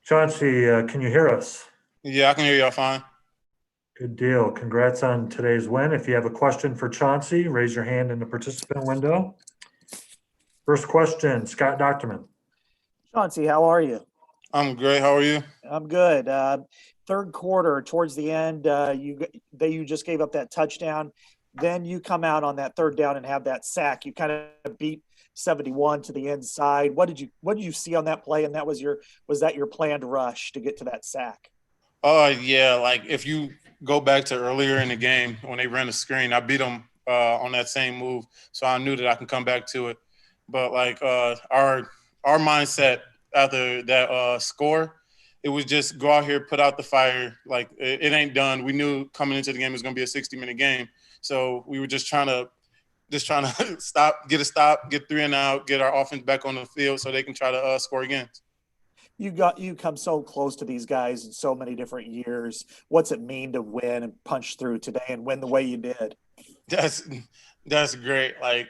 Chauncey, can you hear us? Yeah, I can hear y'all fine. Good deal. Congrats on today's win. If you have a question for Chauncey, raise your hand in the participant window. First question, Scott Docterman. Chauncey, how are you? I'm great. How are you? I'm good. Third quarter, towards the end, you just gave up that touchdown. Then you come out on that third down and have that sack. You kind of beat 71 to the inside. What did you see on that play? And was that your planned rush to get to that sack? Oh, yeah. Like if you go back to earlier in the game when they ran the screen, I beat them on that same move. So I knew that I can come back to it. But like our mindset after that score, it was just go out here, put out the fire. Like it ain't done. We knew coming into the game it was going to be a 60-minute game. So we were just trying to get a stop, get 3 and out, get our offense back on the field so they can try to score again. You come so close to these guys in so many different years. What's it mean to win and punch through today and win the way you did? That's great. Like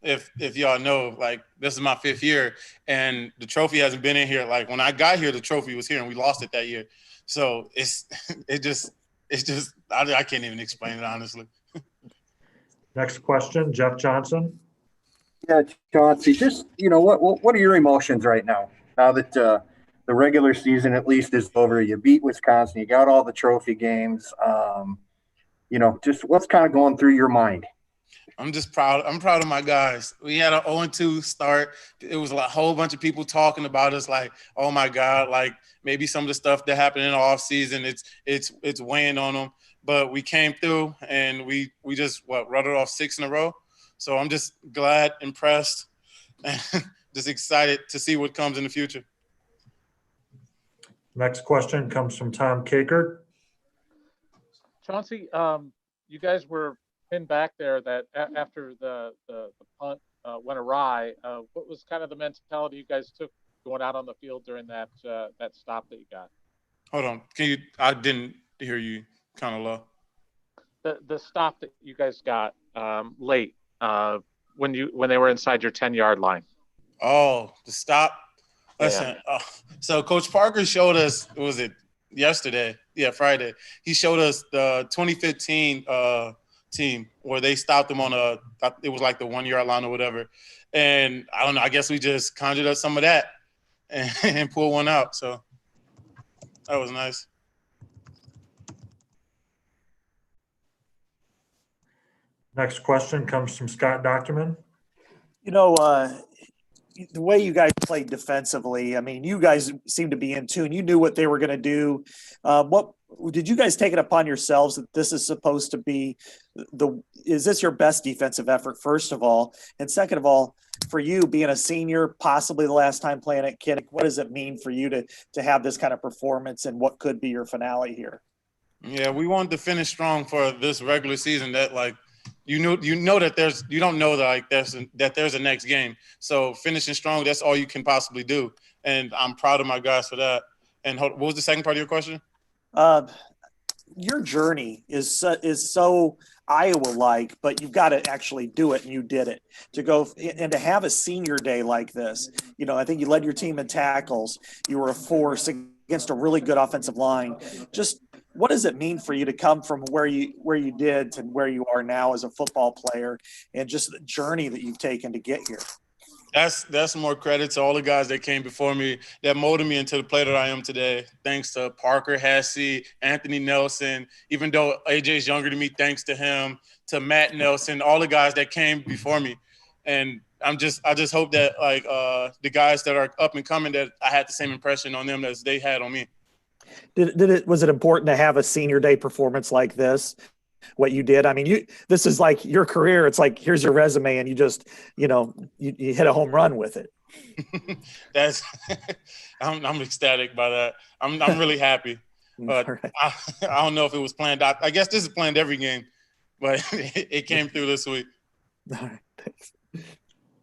if y'all know, like this is my 5th year and the trophy hasn't been in here. Like when I got here, the trophy was here and we lost it that year. So I can't even explain it honestly. Next question, Jeff Johnson. Yeah, Chauncey, just, what are your emotions right now? Now that the regular season at least is over, you beat Wisconsin, you got all the trophy games. Just what's kind of going through your mind? I'm just proud. I'm proud of my guys. We had an 0-2 start. It was like a whole bunch of people talking about us like, oh my God, like maybe some of the stuff that happened in the offseason, it's weighing on them. But we came through and we just rattled off 6 in a row. So I'm just glad, impressed, and just excited to see what comes in the future. Next question comes from Tom Kakert. Chauncey, you guys were pinned back there that after the punt went awry. What was kind of the mentality you guys took going out on the field during that stop that you got? Hold on. I didn't hear you kind of low. The stop that you guys got late when they were inside your 10-yard line. Oh, the stop. Listen, Yeah. So Coach Parker showed us, was it yesterday? Yeah, Friday. He showed us the 2015 team where they stopped them on it was like the 1-yard line or whatever. And I don't know, I guess we just conjured up some of that and pulled one out. So that was nice. Next question comes from Scott Docterman. The way you guys played defensively, I mean, you guys seem to be in tune. You knew what they were going to do. What did you guys take it upon yourselves that this is supposed to be is this your best defensive effort, first of all? And second of all, for you being a senior, possibly the last time playing at Kinnick, what does it mean for you to have this kind of performance and what could be your finale here? Yeah, we wanted to finish strong for this regular season that like, you know that you don't know that there's a next game. So finishing strong, that's all you can possibly do. And I'm proud of my guys for that. And what was the second part of your question? Your journey is so Iowa-like, but you've got to actually do it, and you did it. To go and to have a senior day like this, I think you led your team in tackles. You were a force against a really good offensive line. Just what does it mean for you to come from where you did to where you are now as a football player, and just the journey that you've taken to get here? That's more credit to all the guys that came before me that molded me into the player that I am today. Thanks to Parker Hesse, Anthony Nelson, even though AJ's younger than me, thanks to him, to Matt Nelson, all the guys that came before me. And I just hope that like the guys that are up and coming, that I had the same impression on them as they had on me. Was it important to have a senior day performance like this? What you did? I mean, this is like your career. It's like, here's your resume, and you just, you hit a home run with it. I'm ecstatic by that. I'm really happy. But Right. I don't know if it was planned. I guess this is planned every game, but it came through this week. All right, thanks.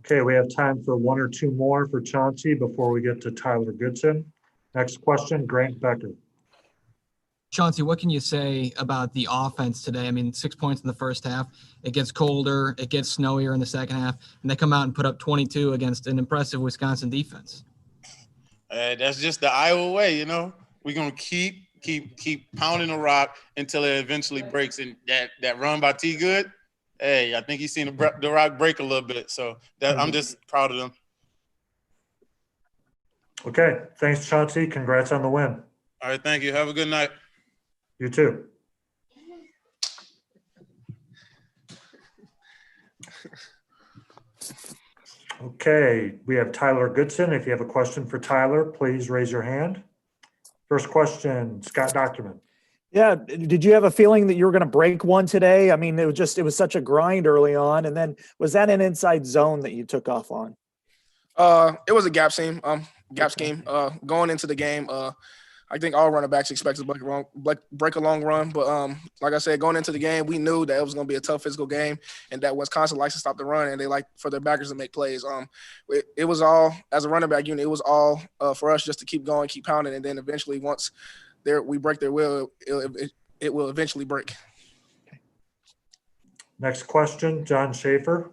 Okay, we have time for 1 or 2 more for Chauncey before we get to Tyler Goodson. Next question, Grant Becker. Chauncey, what can you say about the offense today? I mean, 6 points in the first half. It gets colder. It gets snowier in the second half. And they come out and put up 22 against an impressive Wisconsin defense. That's just the Iowa way, you know. We're gonna keep pounding the rock until it eventually breaks. And that run by T Good, hey, I think he's seen the rock break a little bit. So I'm just proud of them. Okay, thanks, Chauncey. Congrats on the win. All right, thank you. Have a good night. You too. Okay, we have Tyler Goodson. If you have a question for Tyler, please raise your hand. First question, Scott Doctorman. Yeah. Did you have a feeling that you were going to break one today? I mean, it was such a grind early on. And then was that an inside zone that you took off on? It was a gap scheme. Going into the game, I think all running backs expect to break a long run. But like I said, going into the game, we knew that it was going to be a tough physical game and that Wisconsin likes to stop the run and they like for their backers to make plays. It was all, as a running back unit, it was all for us just to keep going, keep pounding. And then eventually once we break their will, it will eventually break. Next question, John Schaefer.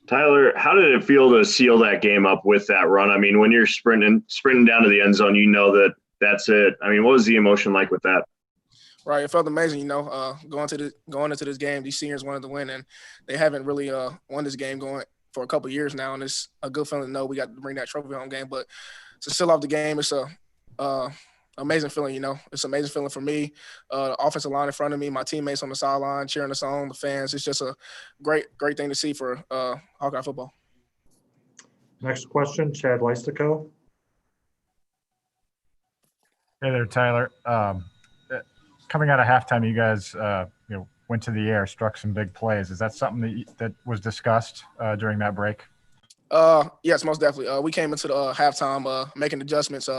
Tyler, how did it feel to seal that game up with that run? I mean, when you're sprinting down to the end zone, you know that that's it. I mean, what was the emotion like with that? Right, it felt amazing. You know, going into this game, these seniors wanted to win, and they haven't really won this game going for a couple of years now. And it's a good feeling to know we got to bring that trophy home game. But to seal off the game, it's a amazing feeling. You know, it's an amazing feeling for me. The offensive line in front of me, my teammates on the sideline cheering us on, the fans. It's just a great thing to see for Hawkeye football. Next question, Chad Leistico. Hey there, Tyler. Coming out of halftime, you guys went to the air, struck some big plays. Is that something that was discussed during that break? Yes, most definitely. We came into the halftime making adjustments.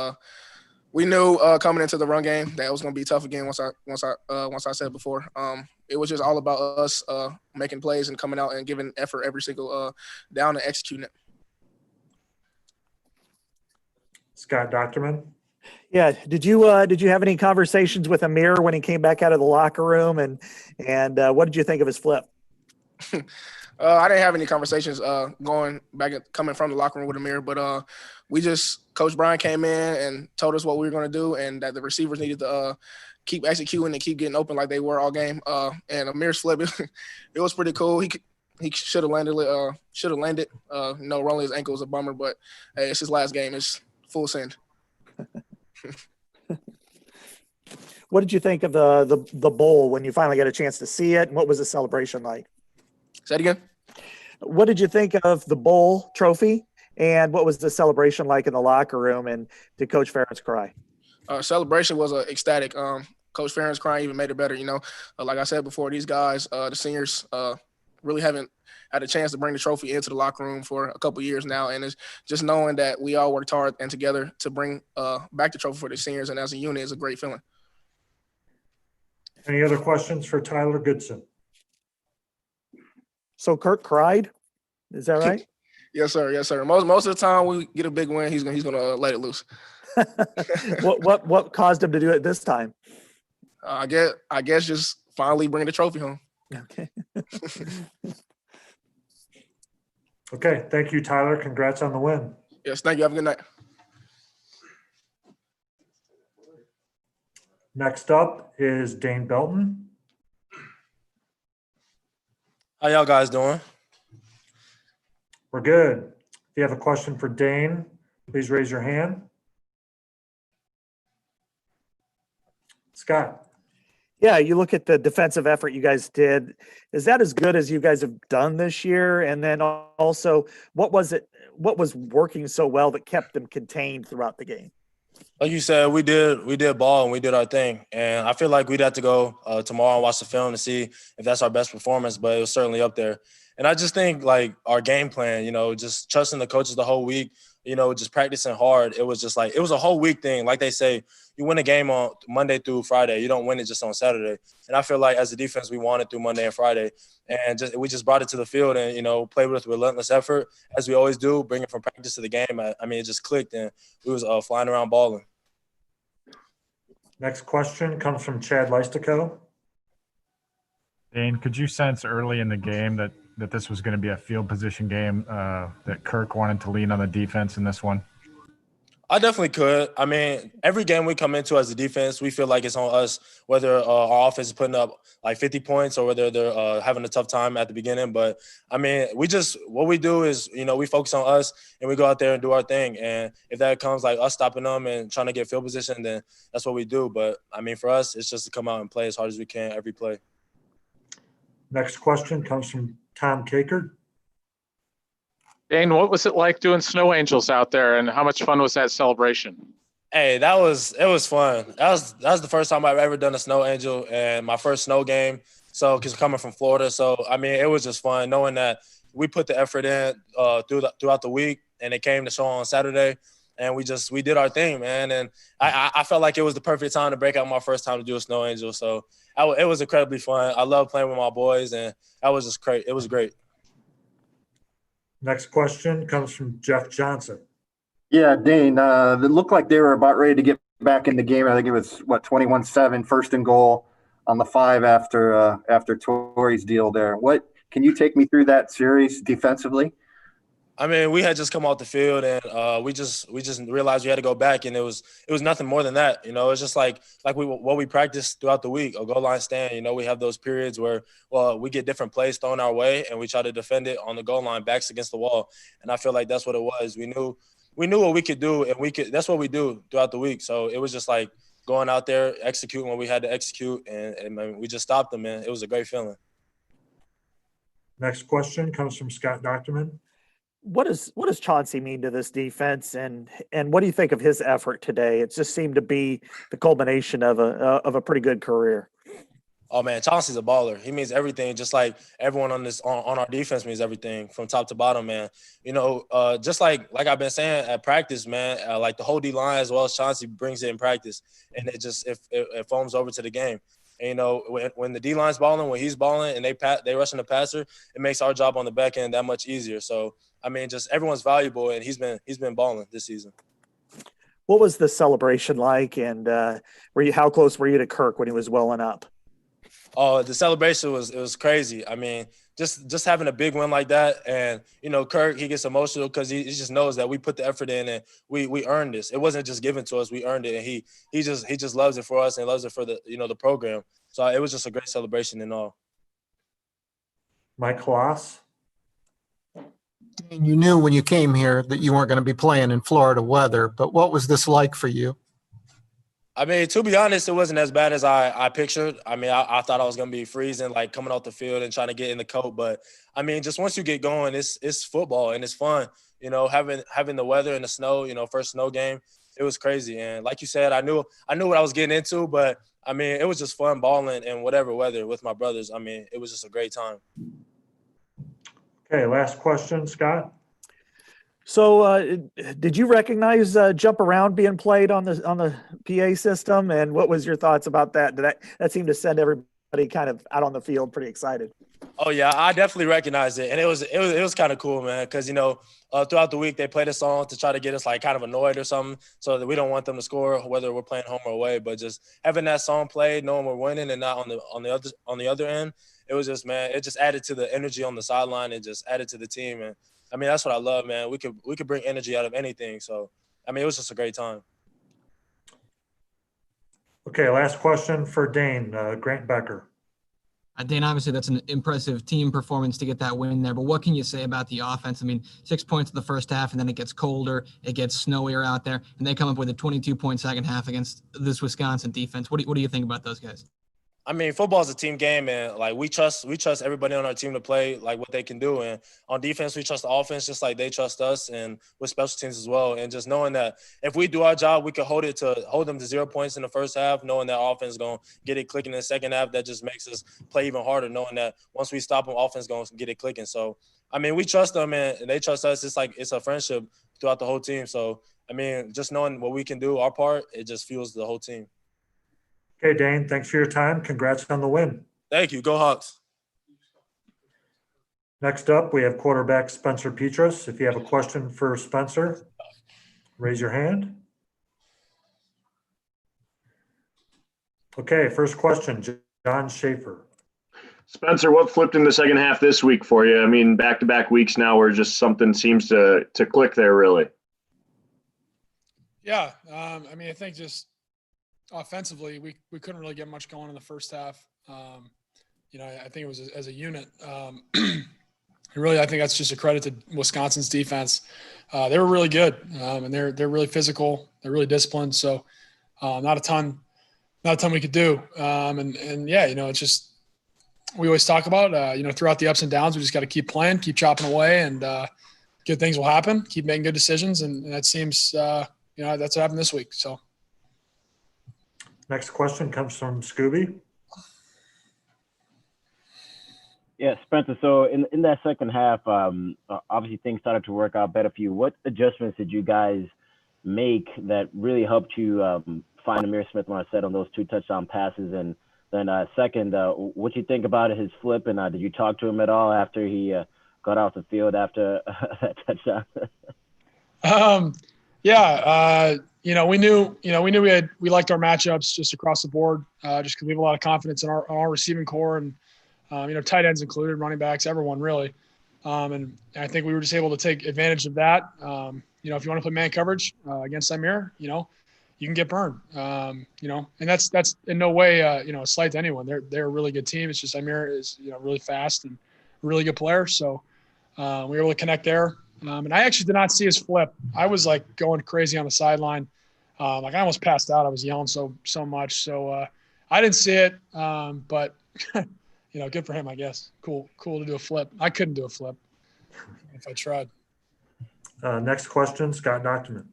We knew coming into the run game that it was going to be tough again. Once I said before, it was just all about us making plays and coming out and giving effort every single down and executing it. Scott Doctorman. Yeah. Did you have any conversations with Amir when he came back out of the locker room and what did you think of his flip? I didn't have any conversations coming from the locker room with Amir, but Coach Brian came in and told us what we were going to do and that the receivers needed to keep executing and keep getting open like they were all game. And Amir's flip, it was pretty cool. He should have landed. Rolling his ankle was a bummer, but hey, it's his last game. It's full send. What did you think of the bowl when you finally got a chance to see it? And what was the celebration like? Say it again. What did you think of the bowl trophy? And what was the celebration like in the locker room? And did Coach Ferentz cry? Celebration was ecstatic. Coach Ferentz crying even made it better. You know, like I said before, these guys, the seniors, really haven't had a chance to bring the trophy into the locker room for a couple of years now. And it's just knowing that we all worked hard and together to bring back the trophy for the seniors and as a unit is a great feeling. Any other questions for Tyler Goodson? So Kirk cried? Is that right? Yes, sir. Yes, sir. Most of the time we get a big win, he's gonna let it loose. What caused him to do it this time? I guess just finally bring the trophy home. Okay. Okay. Thank you, Tyler. Congrats on the win. Yes, thank you. Have a good night. Next up is Dane Belton. How y'all guys doing? We're good. If you have a question for Dane, please raise your hand. Scott. Yeah, you look at the defensive effort you guys did. Is that as good as you guys have done this year? And then also, what was working so well that kept them contained throughout the game? Like you said, we did ball and we did our thing. And I feel like we'd have to go tomorrow and watch the film to see if that's our best performance, but it was certainly up there. And I just think, like, our game plan, just trusting the coaches the whole week, just practicing hard. It was just like – it was a whole week thing. Like they say, you win a game on Monday through Friday. You don't win it just on Saturday. And I feel like as a defense, we won it through Monday and Friday. And we just brought it to the field and, played with relentless effort, as we always do, bring it from practice to the game. I mean, it just clicked, and we was flying around balling. Next question comes from Chad Leistico. Dane, could you sense early in the game that this was going to be a field position game, that Kirk wanted to lean on the defense in this one? I definitely could. I mean, every game we come into as a defense, we feel like it's on us, whether our offense is putting up like 50 points or whether they're having a tough time at the beginning. But, I mean, what we do is, we focus on us and we go out there and do our thing. And if that comes like us stopping them and trying to get field position, then that's what we do. But, I mean, for us, it's just to come out and play as hard as we can every play. Next question comes from Tom Kakert. Dane, what was it like doing snow angels out there, and how much fun was that celebration? Hey, it was fun. That was the first time I've ever done a snow angel and my first snow game. So, because coming from Florida, so I mean, it was just fun knowing that we put the effort in throughout the week, and it came to show on Saturday, and we did our thing, man. And I felt like it was the perfect time to break out my first time to do a snow angel. So it was incredibly fun. I love playing with my boys, and that was just great. It was great. Next question comes from Jeff Johnson. Yeah, Dane, it looked like they were about ready to get back in the game. I think it was, 21-7, first and goal on the 5 after Torrey's deal there. What can you take me through that series defensively? I mean, we had just come off the field, and we just realized we had to go back, and it was nothing more than that. It's just like what we practiced throughout the week, a goal line stand. We have those periods where we get different plays thrown our way, and we try to defend it on the goal line, backs against the wall. And I feel like that's what it was. We knew what we could do, and that's what we do throughout the week. So it was just like going out there, executing what we had to execute, and we just stopped them, man. It was a great feeling. Next question comes from Scott Docterman. What does Chauncey mean to this defense, and what do you think of his effort today? It just seemed to be the culmination of a pretty good career. Oh man, Chauncey's a baller. He means everything, just like everyone on our defense means everything from top to bottom, man. Just like I've been saying at practice, man, like the whole D line as well as Chauncey brings it in practice, and it foams over to the game. And, when the D line's balling, when he's balling, and they rushing the passer, it makes our job on the back end that much easier. So I mean, just everyone's valuable, and he's been balling this season. What was the celebration like, and how close were you to Kirk when he was welling up? Oh, the celebration was crazy. I mean, just having a big win like that, and Kirk, he gets emotional because he just knows that we put the effort in and we earned this. It wasn't just given to us; we earned it, and he just loves it for us and loves it for the program. So it was just a great celebration and all. Mike Kloss. You knew when you came here that you weren't going to be playing in Florida weather, but what was this like for you? I mean, to be honest, it wasn't as bad as I pictured. I mean, I thought I was going to be freezing, like coming off the field and trying to get in the coat. But, I mean, just once you get going, it's football and it's fun. Having the weather and the snow, first snow game, it was crazy. And like you said, I knew what I was getting into. But, I mean, it was just fun balling in whatever weather with my brothers. I mean, it was just a great time. Okay, last question, Scott. So, did you recognize jump around being played on the PA system, and what was your thoughts about that? That seemed to send everybody kind of out on the field pretty excited? Oh yeah, I definitely recognized it, and it was kind of cool, man. Because throughout the week they played a song to try to get us like kind of annoyed or something, so that we don't want them to score, whether we're playing home or away. But just having that song played, knowing we're winning and not on the other end, it was just, man, it just added to the energy on the sideline and just added to the team. And I mean, that's what I love, man. We could bring energy out of anything. So I mean, it was just a great time. Okay, last question for Dane, Grant Becker. Dane, obviously that's an impressive team performance to get that win there, but what can you say about the offense? I mean, 6 points in the first half, and then it gets colder, it gets snowier out there, and they come up with a 22-point second half against this Wisconsin defense. What do you think about those guys? I mean, football is a team game, and like we trust everybody on our team to play like what they can do. And on defense, we trust the offense just like they trust us, and with special teams as well. And just knowing that if we do our job, we can hold them to 0 points in the first half, knowing that offense is gonna get it clicking in the second half. That just makes us play even harder, knowing that once we stop them, offense is gonna get it clicking. So I mean, we trust them, and they trust us. It's a friendship throughout the whole team. So I mean, just knowing what we can do, our part, it just fuels the whole team. Okay, Dane, thanks for your time. Congrats on the win. Thank you. Go Hawks. Next up, we have quarterback Spencer Petras. If you have a question for Spencer, raise your hand. Okay, first question, John Schaefer. Spencer, what flipped in the second half this week for you? I mean, back-to-back weeks now where just something seems to click there, really. Yeah. I mean, I think just offensively, we couldn't really get much going in the first half. I think it was as a unit. Really, I think that's just a credit to Wisconsin's defense. They were really good, and they're really physical. They're really disciplined. So, not a ton we could do. And yeah, it's just we always talk about. Throughout the ups and downs, we just got to keep playing, keep chopping away, and good things will happen. Keep making good decisions, and that seems that's what happened this week. So. Next question comes from Scooby. Yeah, Spencer. So in that second half, obviously things started to work out better for you. What adjustments did you guys make that really helped you find Amir Smith-Marset on those 2 touchdown passes? And then second, what you think about his flip? And did you talk to him at all after he got off the field after that touchdown? Yeah. We knew we liked our matchups just across the board, just because we have a lot of confidence in our receiving core and, tight ends included, running backs, everyone really. And I think we were just able to take advantage of that. If you want to play man coverage against Amir, you can get burned. And that's in no way, a slight to anyone. They're a really good team. It's just Amir is, really fast and a really good player. So we were able to connect there. And I actually did not see his flip. I was like going crazy on the sideline. I almost passed out. I was yelling so much. So I didn't see it. But good for him, I guess. Cool to do a flip. I couldn't do a flip if I tried. Next question, Scott Document.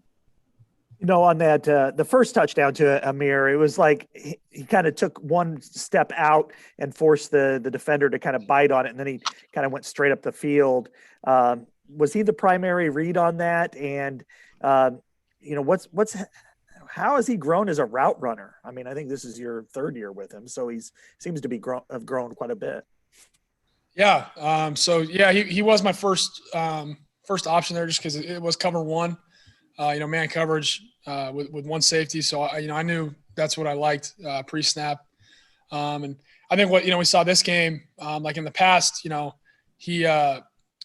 On that, the first touchdown to Amir, it was like he kind of took one step out and forced the defender to kind of bite on it, and then he kind of went straight up the field. Was he the primary read on that? And, how has he grown as a route runner? I mean, I think this is your 3rd year with him, so he seems to have grown quite a bit. Yeah. He was my first option there just because it was cover 1, man coverage with 1 safety. So, I knew that's what I liked pre-snap. And I think what, we saw this game, like in the past, he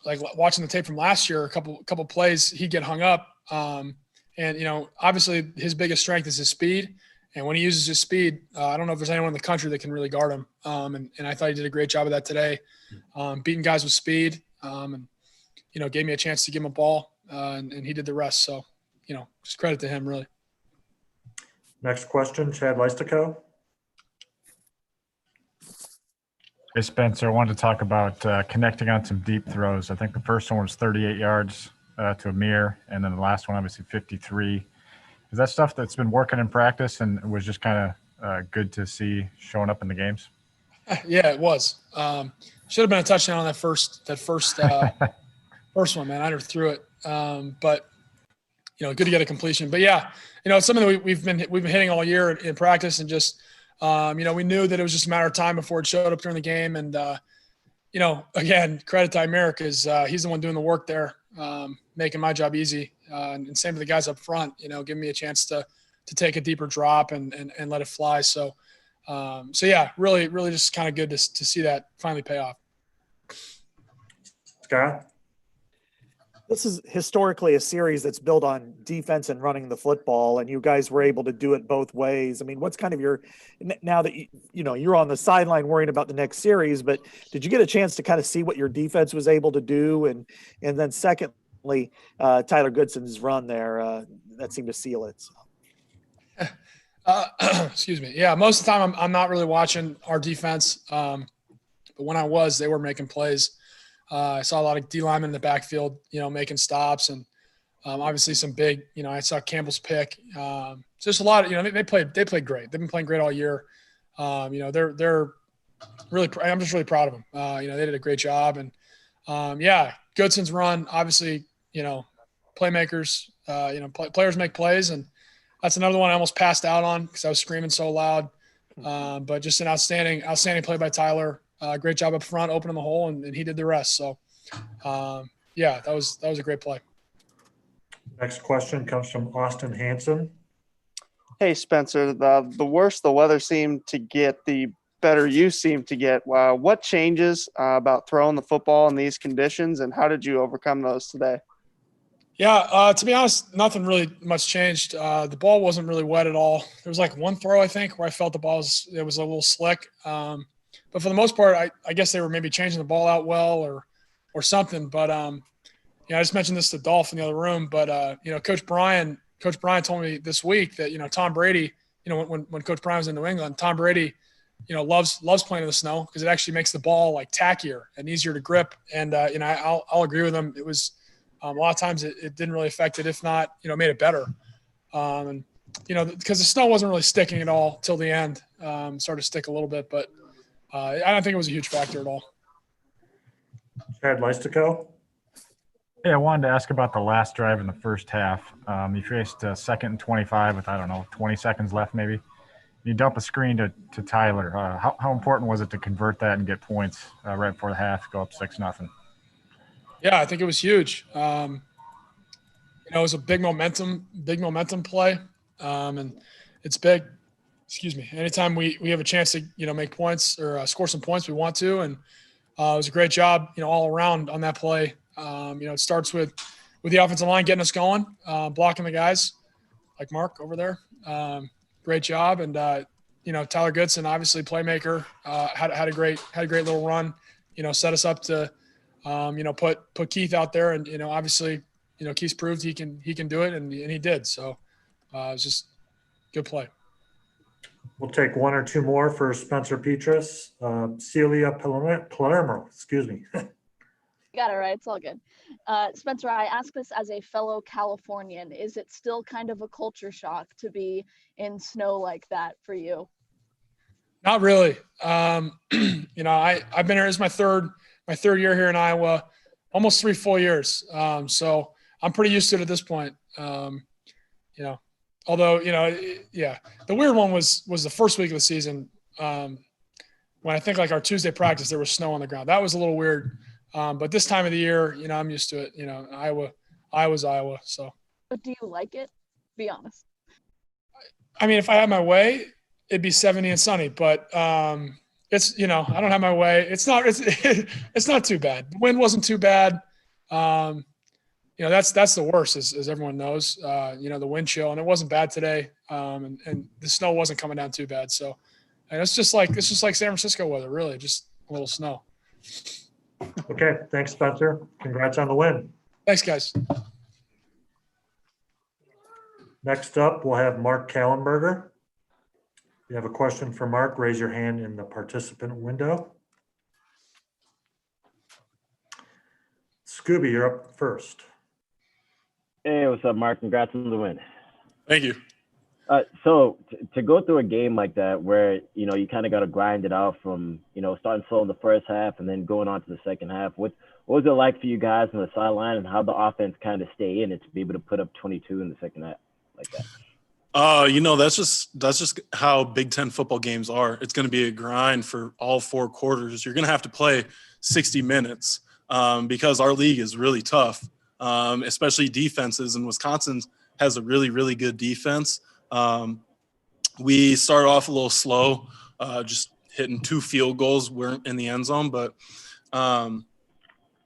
like watching the tape from last year, a couple plays, he'd get hung up. And, obviously his biggest strength is his speed. And when he uses his speed, I don't know if there's anyone in the country that can really guard him. And I thought he did a great job of that today, beating guys with speed, and, gave me a chance to give him a ball, and he did the rest. So, just credit to him, really. Next question, Chad Leistico. Hey, Spencer, I wanted to talk about connecting on some deep throws. I think the first one was 38 yards to Amir, and then the last one, obviously, 53. Is that stuff that's been working in practice and was just kind of good to see showing up in the games? Yeah, it was. Should have been a touchdown on that first one, man. I underthrew it. But good to get a completion. But yeah, it's something that we've been hitting all year in practice, and just we knew that it was just a matter of time before it showed up during the game. And again, credit to Amir because he's the one doing the work there, making my job easy. And same with the guys up front, giving me a chance to take a deeper drop and let it fly. So yeah, really, really just kind of good to see that finally pay off. Scott? This is historically a series that's built on defense and running the football, and you guys were able to do it both ways. I mean, what's kind of now that you're on the sideline worrying about the next series, but did you get a chance to kind of see what your defense was able to do? And then secondly, Tyler Goodson's run there, that seemed to seal it. So. Excuse me. Yeah, most of the time I'm not really watching our defense, but when I was, they were making plays. I saw a lot of D linemen in the backfield, making stops, and obviously some big. I saw Campbell's pick. Just a lot of they played great. They've been playing great all year. They're really. I'm just really proud of them. They did a great job, and Goodson's run. Obviously, playmakers. Players make plays, and that's another one I almost passed out on because I was screaming so loud. But just an outstanding play by Tyler. Great job up front, opening the hole, and he did the rest. So, that was a great play. Next question comes from Austin Hanson. Hey, Spencer, the worse the weather seemed to get, the better you seemed to get. What changes about throwing the football in these conditions, and how did you overcome those today? Yeah, to be honest, nothing really much changed. The ball wasn't really wet at all. There was like one throw, I think, where I felt the ball was a little slick. But for the most part, I guess they were maybe changing the ball out well or something. But I just mentioned this to Dolph in the other room. But Coach Brian told me this week that Tom Brady, when Coach Brian was in New England, Tom Brady, loves playing in the snow because it actually makes the ball like tackier and easier to grip. And I'll agree with him. It was. A lot of times it didn't really affect it, if not, made it better. Because the snow wasn't really sticking at all till the end. Started to stick a little bit, but I don't think it was a huge factor at all. Chad Leistico? Yeah, I wanted to ask about the last drive in the first half. You faced 2nd and 25 with, 20 seconds left maybe. You dump a screen to Tyler. How important was it to convert that and get points right before the half, go up 6-0? Yeah, I think it was huge. It was a big momentum play, and it's big. Excuse me. Anytime we have a chance to make points or score some points, we want to, and it was a great job all around on that play. It starts with the offensive line getting us going, blocking the guys like Mark over there. Great job, and Tyler Goodson, obviously playmaker, had a great little run. Set us up to. Put Keith out there, and obviously, Keith's proved he can do it, and he did. So it was just good play. We'll take one or two more for Spencer Petras. Celia Palermo, excuse me. You got it right. It's all good. Spencer, I ask this as a fellow Californian. Is it still kind of a culture shock to be in snow like that for you? Not really. I've been here. It's my third year here in Iowa, almost 3 full years. So I'm pretty used to it at this point. Although, the weird one was the first week of the season. When I think like our Tuesday practice, there was snow on the ground. That was a little weird. But this time of the year, I'm used to it. Iowa's Iowa. So. But do you like it? Be honest. I mean, if I had my way, it'd be 70 and sunny, but, it's, I don't have my way. It's not too bad. The wind wasn't too bad. That's the worst, as everyone knows, the wind chill, and it wasn't bad today. And the snow wasn't coming down too bad. So, and it's just like San Francisco weather, really, just a little snow. Okay. Thanks, Spencer. Congrats on the win. Thanks, guys. Next up, we'll have Mark Kallenberger. If you have a question for Mark, raise your hand in the participant window. Scooby, you're up first. Hey, what's up, Mark? Congrats on the win. Thank you. So to go through a game like that where, you kind of got to grind it out from, starting slow in the first half and then going on to the second half, what was it like for you guys on the sideline, and how the offense kind of stay in it to be able to put up 22 in the second half like that? That's just how Big Ten football games are. It's going to be a grind for all 4 quarters. You're going to have to play 60 minutes because our league is really tough, especially defenses. And Wisconsin has a really, really good defense. We started off a little slow, just hitting 2 field goals. We're in the end zone, but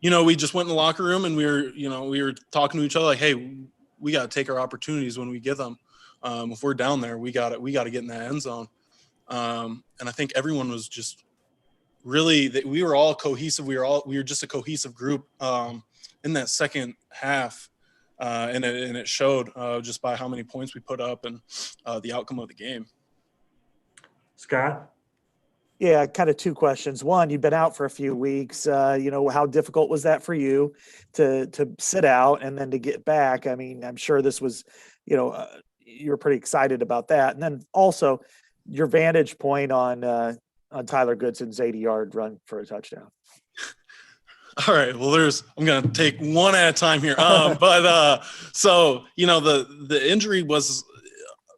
we just went in the locker room and we were talking to each other like, hey, we got to take our opportunities when we get them. If we're down there, we got to get in that end zone. And I think everyone was just really – we were all cohesive. We were just a cohesive group in that second half, and it showed just by how many points we put up and the outcome of the game. Scott? Yeah, kind of 2 questions. One, you've been out for a few weeks. How difficult was that for you to sit out and then to get back? I mean, I'm sure this was, you were pretty excited about that. And then also your vantage point on Tyler Goodson's 80-yard run for a touchdown. All right. Well, I'm going to take one at a time here. So, the injury was,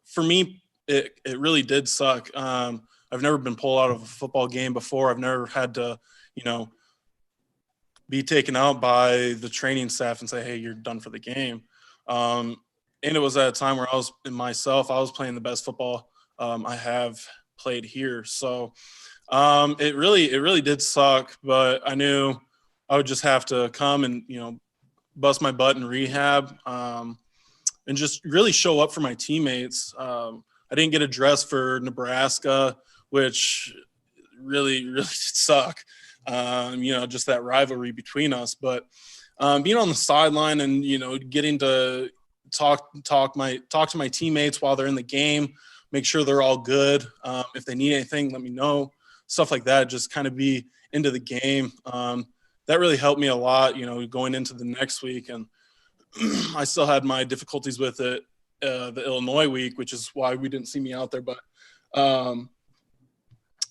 for me, it really did suck. I've never been pulled out of a football game before. I've never had to, be taken out by the training staff and say, hey, you're done for the game. And it was at a time where I was playing the best football I have played here. So it really did suck, but I knew I would just have to come and, bust my butt in rehab, and just really show up for my teammates. I didn't get a dress for Nebraska, which really did suck. Just that rivalry between us. But being on the sideline and getting to talk to my teammates while they're in the game, make sure they're all good. If they need anything, let me know. Stuff like that. Just kind of be into the game. That really helped me a lot. Going into the next week, and I still had my difficulties with it the Illinois week, which is why we didn't see me out there. But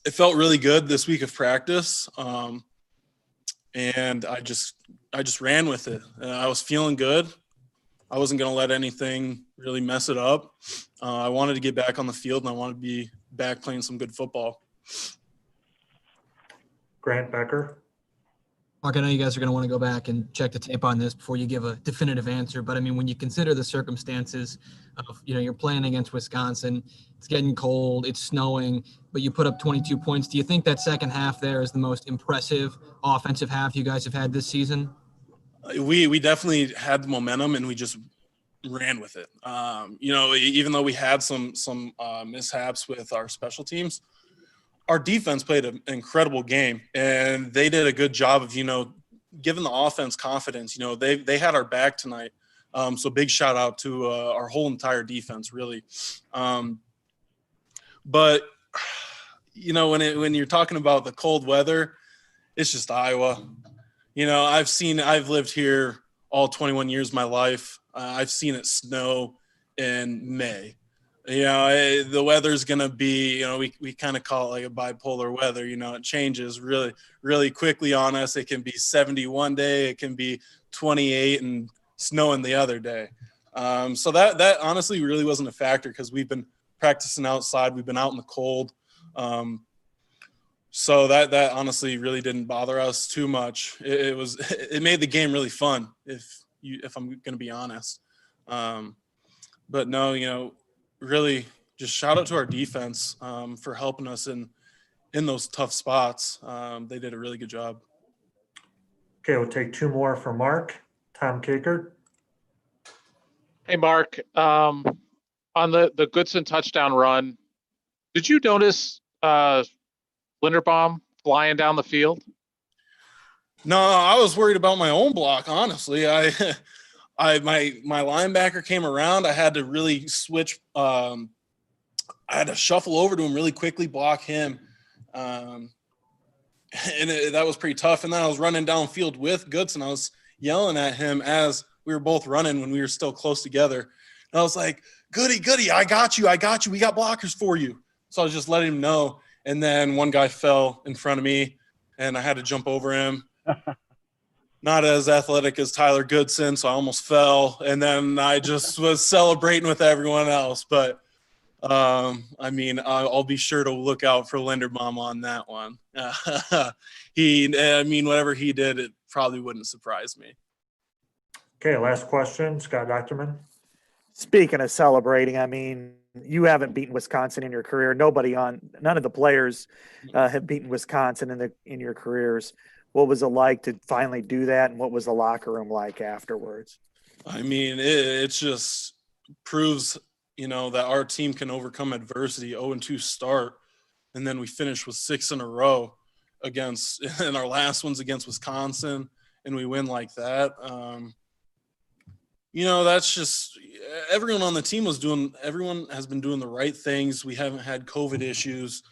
it felt really good this week of practice, and I just ran with it. I was feeling good. I wasn't going to let anything really mess it up. I wanted to get back on the field, and I wanted to be back playing some good football. Grant Becker. Mark, I know you guys are going to want to go back and check the tape on this before you give a definitive answer, but I mean, when you consider the circumstances of, you're playing against Wisconsin, it's getting cold, it's snowing, but you put up 22 points. Do you think that second half there is the most impressive offensive half you guys have had this season? We definitely had the momentum, and we just ran with it. Even though we had some mishaps with our special teams, our defense played an incredible game, and they did a good job of, giving the offense confidence. They had our back tonight. So big shout out to our whole entire defense, really. But when you're talking about the cold weather, it's just Iowa. I've lived here all 21 years of my life. I've seen it snow in May. The weather's going to be, we kind of call it like a bipolar weather. It changes really, really quickly on us. It can be 71 day. It can be 28 and snowing the other day. So that honestly really wasn't a factor because we've been practicing outside. We've been out in the cold. So that honestly really didn't bother us too much. It made the game really fun if I'm going to be honest. But no, really just shout out to our defense for helping us in those tough spots. They did a really good job. Okay, we'll take two more from Mark. Tom Kakert. Hey, Mark, on the Goodson touchdown run, did you notice Linderbaum flying down the field? No, I was worried about my own block, honestly. My linebacker came around. I had to really switch. I had to shuffle over to him really quickly, block him. And that was pretty tough. And then I was running downfield with Goodson. I was yelling at him as we were both running when we were still close together. And I was like, goody, I got you. We got blockers for you. So I was just letting him know. And then one guy fell in front of me, and I had to jump over him. Not as athletic as Tyler Goodson, so I almost fell. And then I just was celebrating with everyone else. But, I'll be sure to look out for Linderbaum on that one. Whatever he did, it probably wouldn't surprise me. Okay, last question, Scott Docterman. Speaking of celebrating, you haven't beaten Wisconsin in your career. None of the players have beaten Wisconsin in your careers. What was it like to finally do that, and what was the locker room like afterwards? It just proves, that our team can overcome adversity. 0-2 start, and then we finish with 6 in a row and our last one's against Wisconsin, and we win like that. That's just everyone on the team everyone has been doing the right things. We haven't had COVID issues.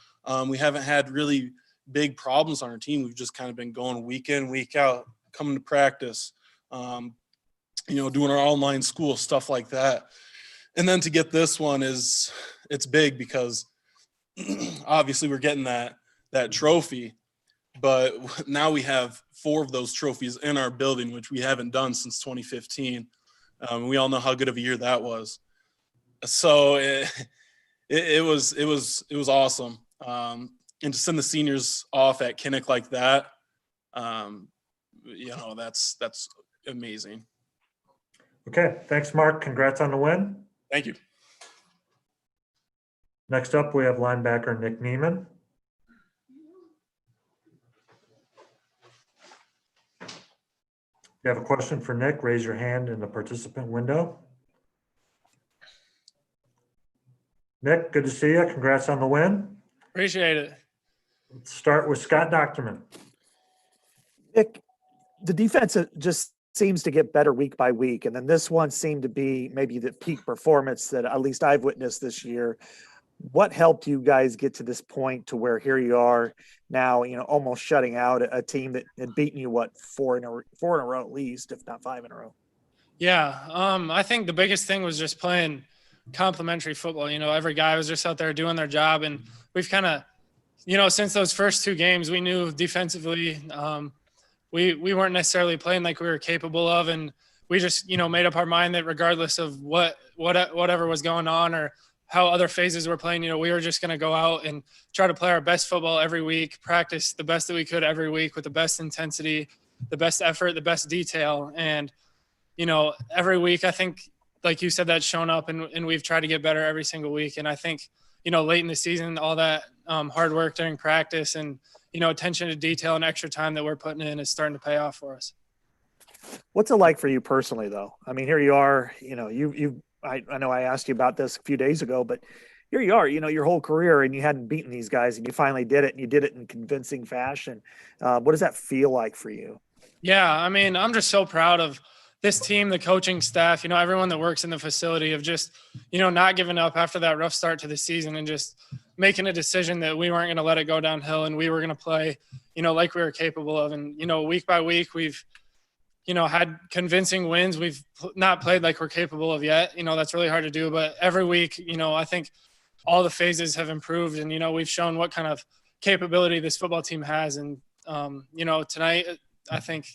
We haven't had really big problems on our team. We've just kind of been going week in, week out, coming to practice, doing our online school, stuff like that. And then to get this one it's big because obviously we're getting that trophy, but now we have 4 of those trophies in our building, which we haven't done since 2015. We all know how good of a year that was. So it was awesome. And to send the seniors off at Kinnick like that, that's amazing. Okay, thanks, Mark. Congrats on the win. Thank you. Next up, we have linebacker Nick Neiman. you have a question for Nick, raise your hand in the participant window. Nick, good to see you. Congrats on the win. Appreciate it. Let's start with Scott Docterman. Nick, the defense just seems to get better week by week. And then this one seemed to be maybe the peak performance that at least I've witnessed this year. What helped you guys get to this point to where here you are now, almost shutting out a team that had beaten you, four in a row at least, if not 5 in a row? Yeah. I think the biggest thing was just playing complementary football. Every guy was just out there doing their job. And we've kind of, since those first 2 games, we knew defensively, we weren't necessarily playing like we were capable of. And we just, made up our mind that regardless of whatever was going on or how other phases were playing, we were just going to go out and try to play our best football every week, practice the best that we could every week with the best intensity, the best effort, the best detail. And, every week, I think, like you said, that's shown up and we've tried to get better every single week. And I think, late in the season, all that hard work during practice and, attention to detail and extra time that we're putting in is starting to pay off for us. What's it like for you personally, though? I mean, here you are, I know I asked you about this a few days ago, but here you are, your whole career and you hadn't beaten these guys and you finally did it and you did it in convincing fashion. What does that feel like for you? Yeah. I mean, I'm just so proud of this team, the coaching staff, everyone that works in the facility of just, not giving up after that rough start to the season and just making a decision that we weren't going to let it go downhill and we were going to play, like we were capable of. And, week by week, we've, had convincing wins. We've not played like we're capable of yet. That's really hard to do. But every week, I think all the phases have improved and, we've shown what kind of capability this football team has. And, tonight, I think,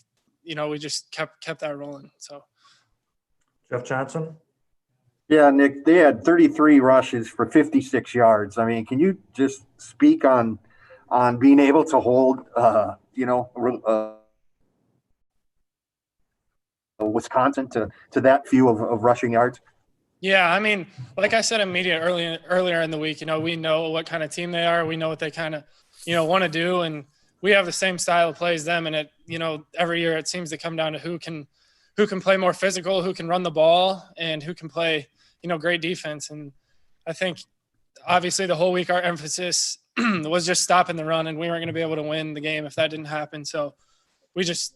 we just kept that rolling. So. Jeff Johnson. Yeah, Nick, they had 33 rushes for 56 yards. I mean, can you just speak on being able to hold, Wisconsin to that few of rushing yards? Yeah, I mean, like I said earlier in the week, we know what kind of team they are. We know what they kind of, want to do, and we have the same style of play as them. And it, every year it seems to come down to who can play more physical, who can run the ball, and who can play, great defense. And I think obviously the whole week our emphasis was just stopping the run, and we weren't going to be able to win the game if that didn't happen. So we just,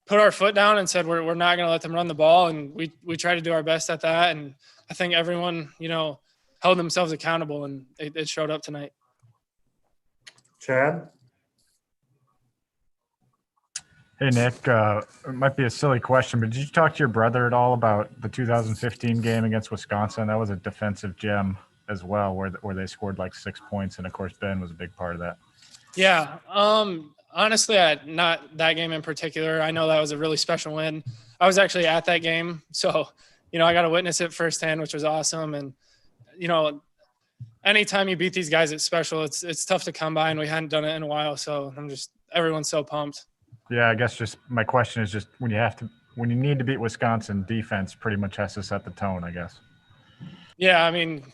put our foot down and said we're not going to let them run the ball, and we tried to do our best at that. And I think everyone, held themselves accountable, and it showed up tonight. Chad? Hey, Nick, it might be a silly question, but did you talk to your brother at all about the 2015 game against Wisconsin? That was a defensive gem as well, where they scored like 6 points, and of course Ben was a big part of that. Yeah. Honestly, not that game in particular. I know that was a really special win. I was actually at that game, so I got to witness it firsthand, which was awesome. And anytime you beat these guys, it's special. It's tough to come by, and we hadn't done it in a while. So everyone's so pumped. Yeah, I guess just my question is just when you need to beat Wisconsin, defense pretty much has to set the tone, I guess. Yeah, I mean,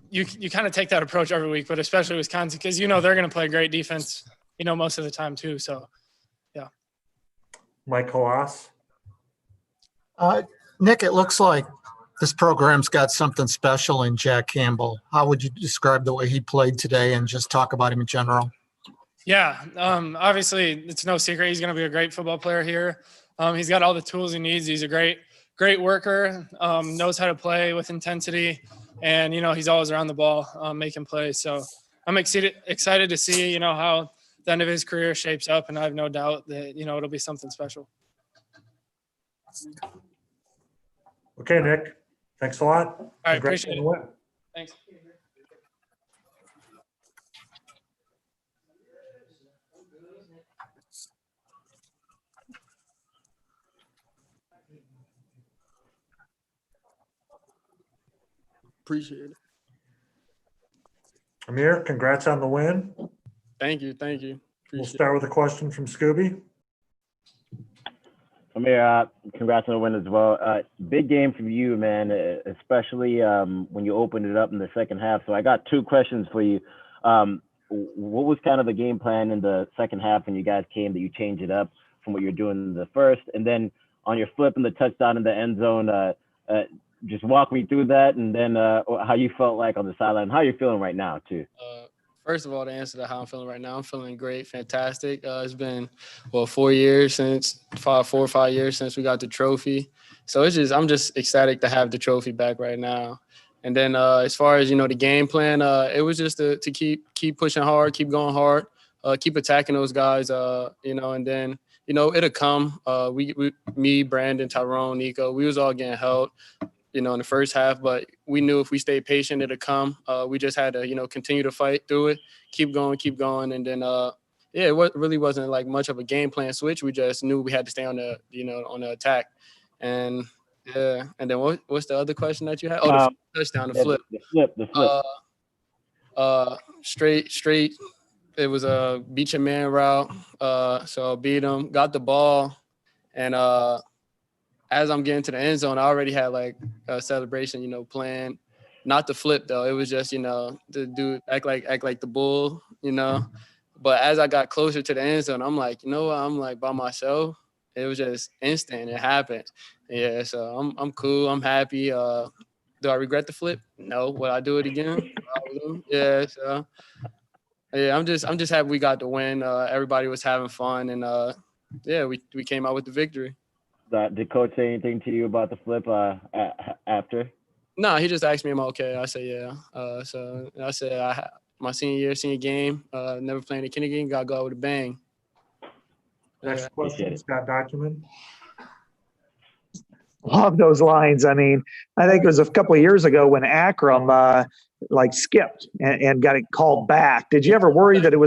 you kind of take that approach every week, but especially Wisconsin, because they're going to play great defense, most of the time too. So, yeah. Mike Halas. Nick, it looks like this program's got something special in Jack Campbell. How would you describe the way he played today and just talk about him in general? Yeah, obviously it's no secret he's going to be a great football player here. He's got all the tools he needs. He's a great worker, knows how to play with intensity, and, he's always around the ball, making plays. So I'm excited to see, how the end of his career shapes up, and I have no doubt that, it'll be something special. Okay, Nick. Thanks a lot. All right, appreciate it. Thanks. Appreciate it. Amir, congrats on the win. Thank you. We'll start with a question from Scooby. Amir, congrats on the win as well. Big game for you, man, especially when you opened it up in the second half. So I got 2 questions for you. What was kind of the game plan in the second half when you guys came that you changed it up? from what you're doing in the first, and then on your flip and the touchdown in the end zone, just walk me through that, and then how you felt like on the sideline, how you're feeling right now too. First of all, to answer to how I'm feeling right now, I'm feeling great, fantastic. It's been 4 or 5 years since we got the trophy, so I'm just ecstatic to have the trophy back right now. And then as far as the game plan, it was just to keep pushing hard, keep going hard, keep attacking those guys, and then it'll come. Me, Brandon, Tyrone, Nico, we was all getting held, in the first half, but we knew if we stayed patient, it'd come. We just had to, continue to fight through it, keep going. And then, it really wasn't like much of a game plan switch. We just knew we had to stay on the, on the attack. And yeah. And then what's the other question that you had? Oh, the touchdown, the flip. The flip. Straight. It was a beat your man route. So I beat him, got the ball. And, as I'm getting to the end zone, I already had like a celebration, planned. Not the flip though. It was just, to do act like the bull, But as I got closer to the end zone, I'm like, I'm like by myself. It was just instant. It happened. Yeah. So I'm cool. I'm happy. Do I regret the flip? No. Would I do it again? Yeah. So yeah, I'm just happy we got the win. Everybody was having fun, and yeah, we came out with the victory. Did coach say anything to you about the flip after? No, he just asked me, am I okay? I said, yeah. So I said, my senior game, never playing the kindergarten, got to go out with a bang. Next question, Scott Document. Along those lines, I mean, I think it was a couple of years ago when Akram skipped and got it called back. Did you ever worry that you're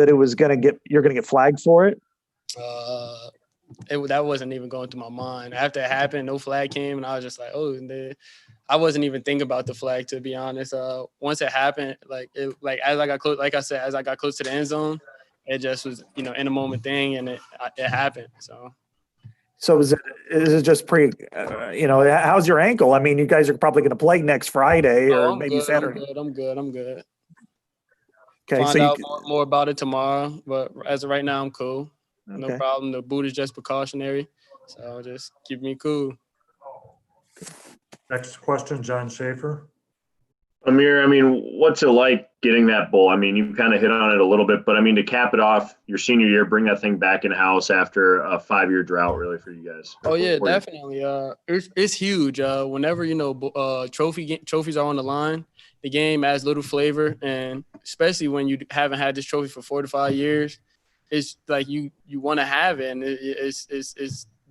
going to get flagged for it? That wasn't even going through my mind. After it happened, no flag came, and I was just like, oh, I wasn't even thinking about the flag, to be honest. Once it happened, as I got close, like I said, as I got close to the end zone, it just was, in a moment thing, and it happened. So is it just how's your ankle? I mean, you guys are probably going to play next Friday or maybe Saturday. I'm good. Okay, Find out more about it tomorrow, but as of right now, I'm cool. Okay. No problem. The boot is just precautionary, so just keep me cool. Next question, John Schaefer. Amir, I mean, what's it like getting that bowl? I mean, you kind of hit on it a little bit, but I mean, to cap it off, your senior year, bring that thing back in house after a 5-year drought, really, for you guys. Oh yeah, definitely. It's huge. Whenever trophies are on the line, the game adds little flavor, and especially when you haven't had this trophy for 4 to 5 years. It's like you want to have it, and it's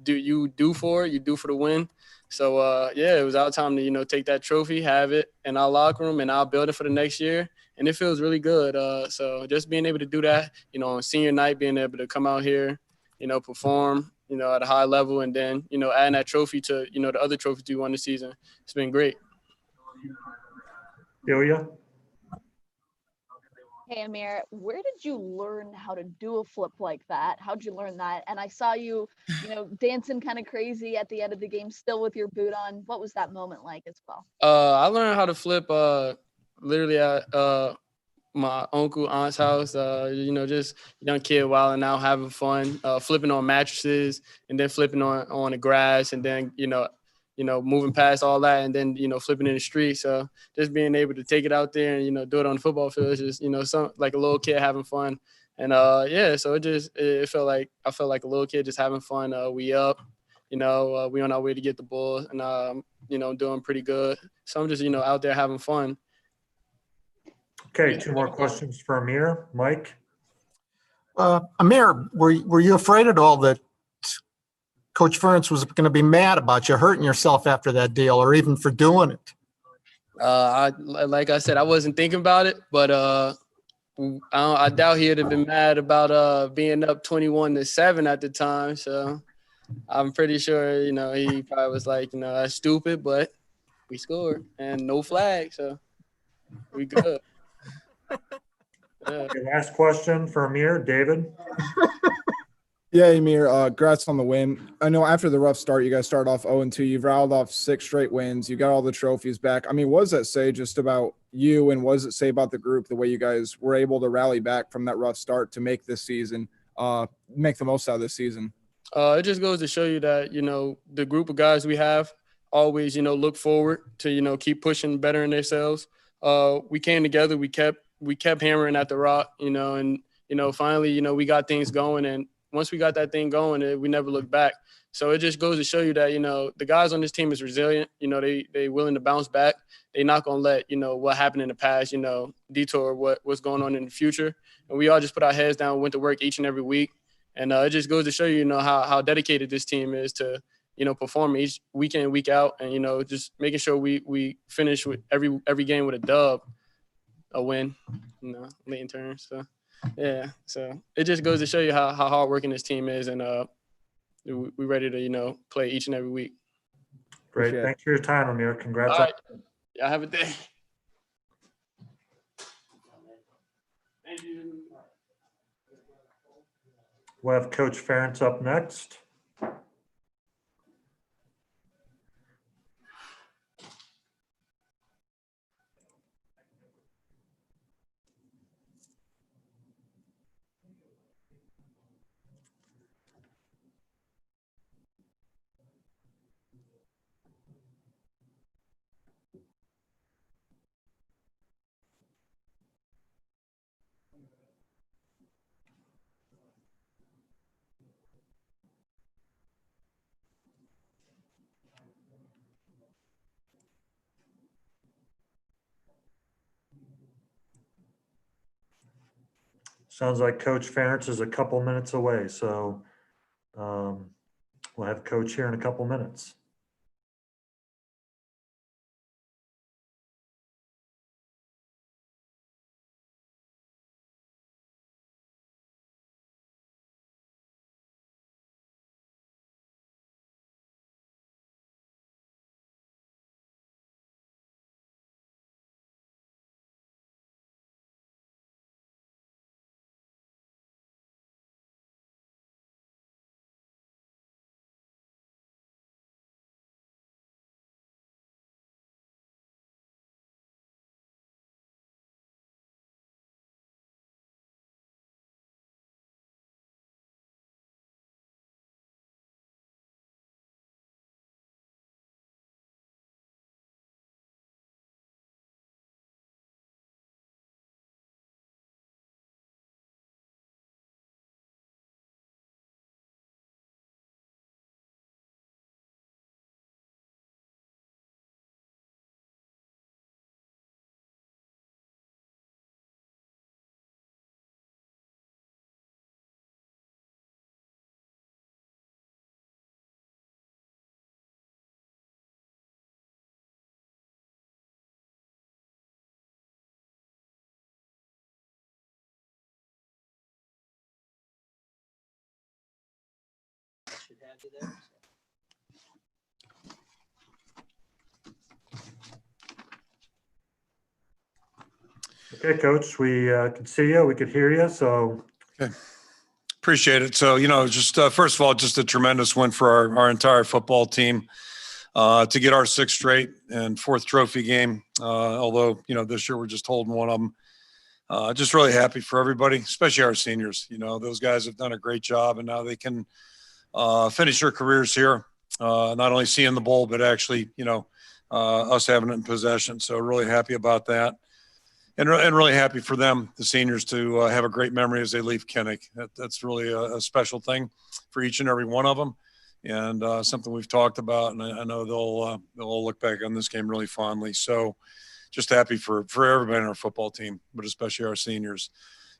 you do for the win. So yeah, it was our time to take that trophy, have it in our locker room, and I'll build it for the next year, and it feels really good. So just being able to do that, on senior night, being able to come out here, perform, at a high level, and then adding that trophy to the other trophies we won this season, it's been great. Ilya? Hey, Amir, where did you learn how to do a flip like that? How'd you learn that? And I saw you, dancing kind of crazy at the end of the game, still with your boot on. What was that moment like as well? I learned how to flip literally at my aunt's house. Just young kid wilding out, having fun, flipping on mattresses, and then flipping on the grass, and then moving past all that, and then, flipping in the street. So just being able to take it out there and, do it on the football field is just, some like a little kid having fun. And yeah, so I felt like a little kid just having fun. We up, we on our way to get the ball, and, doing pretty good. So I'm just, out there having fun. Okay, 2 more questions for Amir. Mike? Amir, were you afraid at all that Coach Ferentz was going to be mad about you hurting yourself after that deal, or even for doing it? Like I said, I wasn't thinking about it, but I doubt he'd have been mad about being up 21-7 at the time. So I'm pretty sure, he probably was like, that's stupid, but we scored and no flag, so we good. Okay, last question for Amir. David? Yeah, Amir, congrats on the win. I know after the rough start, you guys started off 0-2. You've rattled off 6 straight wins. You got all the trophies back. I mean, what does that say just about you, and what does it say about the group, the way you guys were able to rally back from that rough start to make this season make the most out of this season? It just goes to show you that, the group of guys we have always, look forward to, keep pushing better in themselves. We came together, we kept hammering at the rock, and, finally, we got things going. And once we got that thing going, we never looked back. So it just goes to show you that, the guys on this team is resilient. They willing to bounce back. They're not going to let, what happened in the past, detour what's going on in the future. And we all just put our heads down, went to work each and every week. And it just goes to show you, how dedicated this team is to, perform each week in, week out. And, just making sure we finish with every game with a win, late in terms. So, yeah. So it just goes to show you how hardworking this team is. And we're ready to, play each and every week. Great. Thanks for your time, Amir. Congrats. All right. Y'all have a day. Thank you. We'll have Coach Ferentz up next. Sounds like Coach Ferentz is a couple minutes away, so we'll have Coach here in a couple minutes. Okay, Coach, we could see you, we could hear you, so. Okay. Appreciate it. So, just first of all, just a tremendous win for our entire football team to get our sixth straight and fourth trophy game. Although, this year we're just holding one of them. Just really happy for everybody, especially our seniors. Those guys have done a great job, and now they can finish their careers here, not only seeing the bowl, but actually, us having it in possession. So really happy about that. And really happy for them, the seniors, to have a great memory as they leave Kinnick. That's really a special thing for each and every one of them, and something we've talked about. And I know they'll all look back on this game really fondly. So just happy for everybody in our football team, but especially our seniors.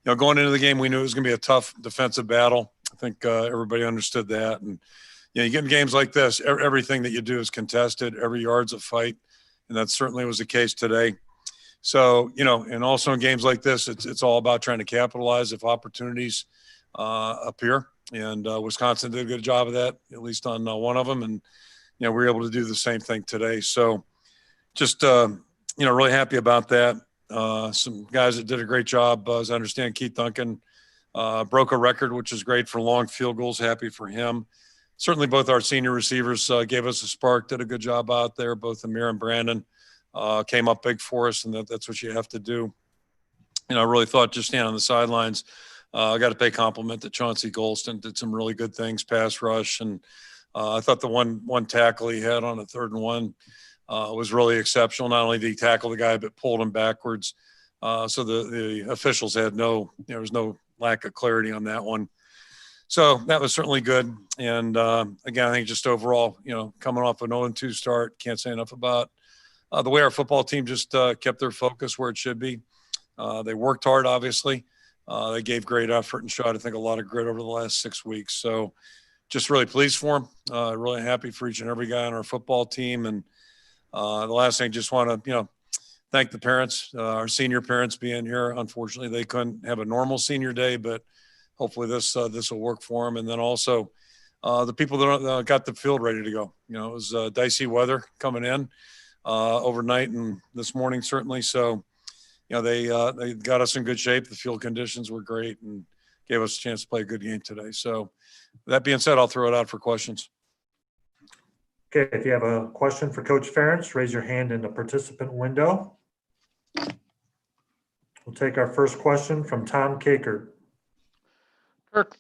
Going into the game, we knew it was going to be a tough defensive battle. I think everybody understood that. And you get in games like this, everything that you do is contested. Every yard's a fight, and that certainly was the case today. So, and also in games like this, it's all about trying to capitalize if opportunities appear. And Wisconsin did a good job of that, at least on one of them. And, we were able to do the same thing today. So just, really happy about that. Some guys that did a great job. As I understand, Keith Duncan broke a record, which is great for long field goals. Happy for him. Certainly both our senior receivers gave us a spark, did a good job out there, both Amir and Brandon. Came up big for us, and that's what you have to do. I really thought just standing on the sidelines, I got to pay compliment to Chauncey Golston, did some really good things, pass rush. And I thought the one tackle he had on the 3rd and 1 was really exceptional. Not only did he tackle the guy, but pulled him backwards. So the officials had there was no lack of clarity on that one. So that was certainly good. And again, I think just overall, coming off an 0-2 start, can't say enough about the way our football team just kept their focus where it should be. They worked hard, obviously. They gave great effort and showed, I think, a lot of grit over the last 6 weeks. So just really pleased for them. Really happy for each and every guy on our football team. And the last thing, just want to, thank the parents, our senior parents being here. Unfortunately, they couldn't have a normal senior day, but hopefully this will work for them. And then also the people that got the field ready to go. It was dicey weather coming in overnight and this morning, certainly. So, they got us in good shape. The field conditions were great and gave us a chance to play a good game today. So that being said, I'll throw it out for questions. Okay, if you have a question for Coach Ferentz, raise your hand in the participant window. We'll take our first question from Tom Caker. Kirk,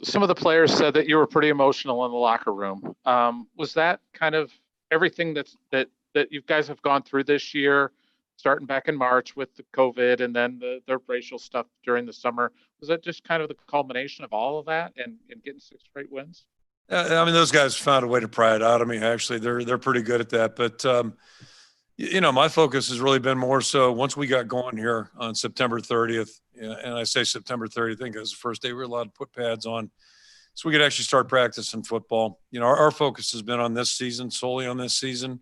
some of the players said that you were pretty emotional in the locker room. Was that kind of everything that you guys have gone through this year, starting back in March with the COVID and then the racial stuff during the summer? Was that just kind of the culmination of all of that and getting 6 straight wins? I mean, those guys found a way to pry it out of me. Actually, they're pretty good at that. But my focus has really been more so once we got going here on September 30th, and I say September 30th, I think it was the first day we were allowed to put pads on, so we could actually start practicing football. Our focus has been on this season, solely on this season.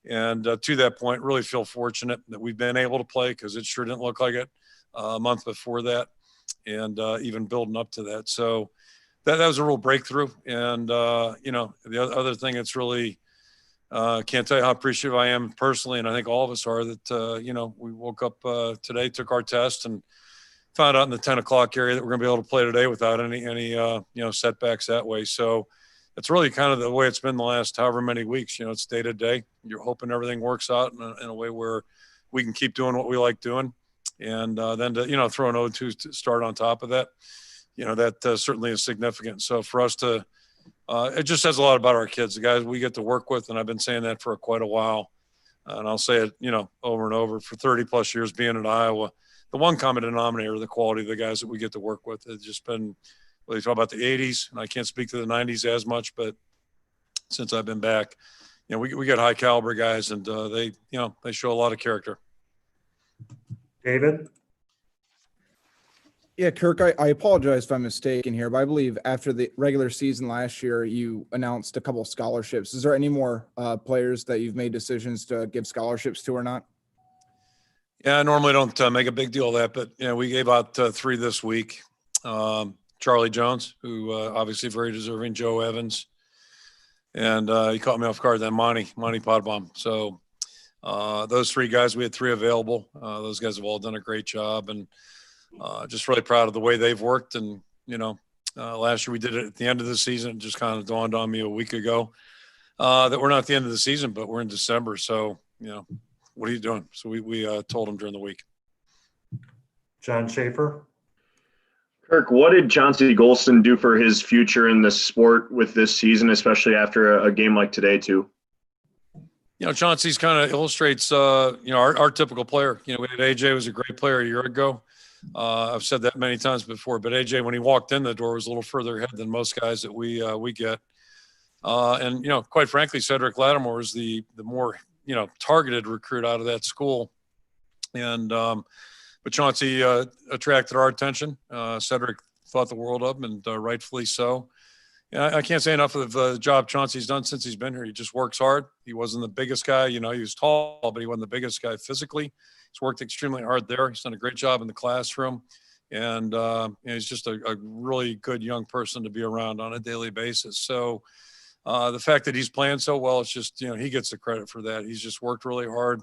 And to that point, really feel fortunate that we've been able to play because it sure didn't look like it a month before that and even building up to that. So that was a real breakthrough. And, the other thing that's really can't tell you how appreciative I am personally, and I think all of us are, that, we woke up today, took our test, and found out in the 10 o'clock area that we're going to be able to play today without any setbacks that way. So it's really kind of the way it's been the last however many weeks. It's day to day. You're hoping everything works out in a way where we can keep doing what we like doing. And then to, throw an 0-2 start on top of that, that certainly is significant. So for us to, it just says a lot about our kids, the guys we get to work with. And I've been saying that for quite a while. And I'll say it, over and over for 30 plus years being in Iowa, the one common denominator, the quality of the guys that we get to work with has just been, well, you talk about the 80s, and I can't speak to the 90s as much, but since I've been back, we get high caliber guys, and they show a lot of character. David? Yeah, Kirk, I apologize if I'm mistaken here, but I believe after the regular season last year, you announced a couple of scholarships. Is there any more players that you've made decisions to give scholarships to or not? Yeah, I normally don't make a big deal of that, but we gave out 3 this week. Charlie Jones, who obviously very deserving, Joe Evans, and he caught me off guard, then Monty Potbomb. So those 3 guys, we had 3 available. Those guys have all done a great job, and just really proud of the way they've worked. And, last year we did it at the end of the season. It just kind of dawned on me a week ago that we're not at the end of the season, but we're in December. So, what are you doing? So we told them during the week. John Schaefer? Kirk, what did Chauncey Golston do for his future in the sport with this season, especially after a game like today, too? Chauncey's kind of illustrates, our typical player. We had AJ was a great player a year ago. I've said that many times before, but AJ, when he walked in the door, was a little further ahead than most guys that we get. And, quite frankly, Cedric Lattimore is the more, targeted recruit out of that school. And, but Chauncey attracted our attention. Cedric thought the world of him, and rightfully so. I can't say enough of the job Chauncey's done since he's been here. He just works hard. He wasn't the biggest guy. He was tall, but he wasn't the biggest guy physically. He's worked extremely hard there. He's done a great job in the classroom. And he's just a really good young person to be around on a daily basis. So the fact that he's playing so well, it's just, he gets the credit for that. He's just worked really hard.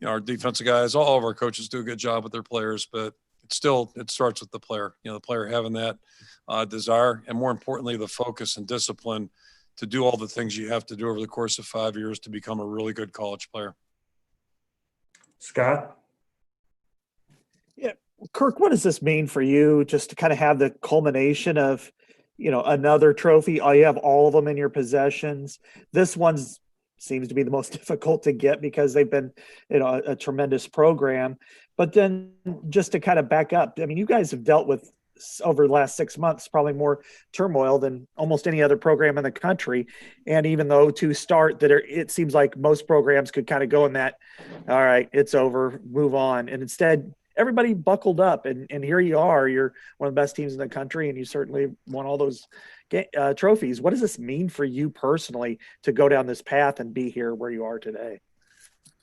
Our defensive guys, all of our coaches do a good job with their players, but it starts with the player, the player having that desire, and more importantly, the focus and discipline to do all the things you have to do over the course of 5 years to become a really good college player. Scott? Yeah. Kirk, what does this mean for you just to kind of have the culmination of, another trophy? You have all of them in your possessions. This one's seems to be the most difficult to get because they've been, a tremendous program. But then just to kind of back up, I mean, you guys have dealt with over the last 6 months, probably more turmoil than almost any other program in the country. And even though to start it seems like most programs could kind of go in that, all right, it's over, move on. And instead, everybody buckled up and here you are, you're one of the best teams in the country and you certainly won all those trophies. What does this mean for you personally to go down this path and be here where you are today?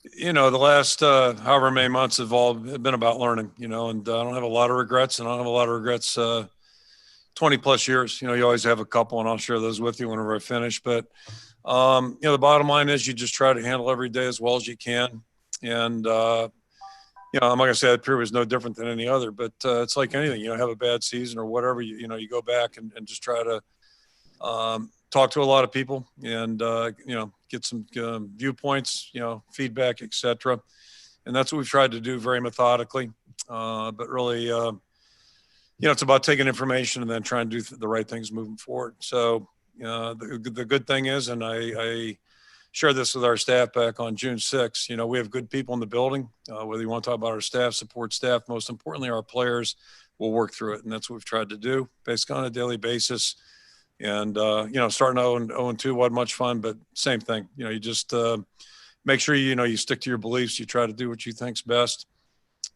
The last however many months have all been about learning, and I don't have a lot of regrets, and I don't have a lot of regrets 20 plus years. You always have a couple, and I'll share those with you whenever I finish. But, the bottom line is you just try to handle every day as well as you can. And, I'm not going to say that period was no different than any other, but it's like anything, have a bad season or whatever, you go back and just try to talk to a lot of people and, get some viewpoints, feedback, et cetera. And that's what we've tried to do very methodically. But really, it's about taking information and then trying to do the right things moving forward. So the good thing is, and I shared this with our staff back on June 6th, we have good people in the building, whether you want to talk about our staff, support staff, most importantly, our players will work through it. And that's what we've tried to do basically on a daily basis. And, starting 0-2 wasn't much fun, but same thing, you just make sure, you stick to your beliefs. You try to do what you think's best.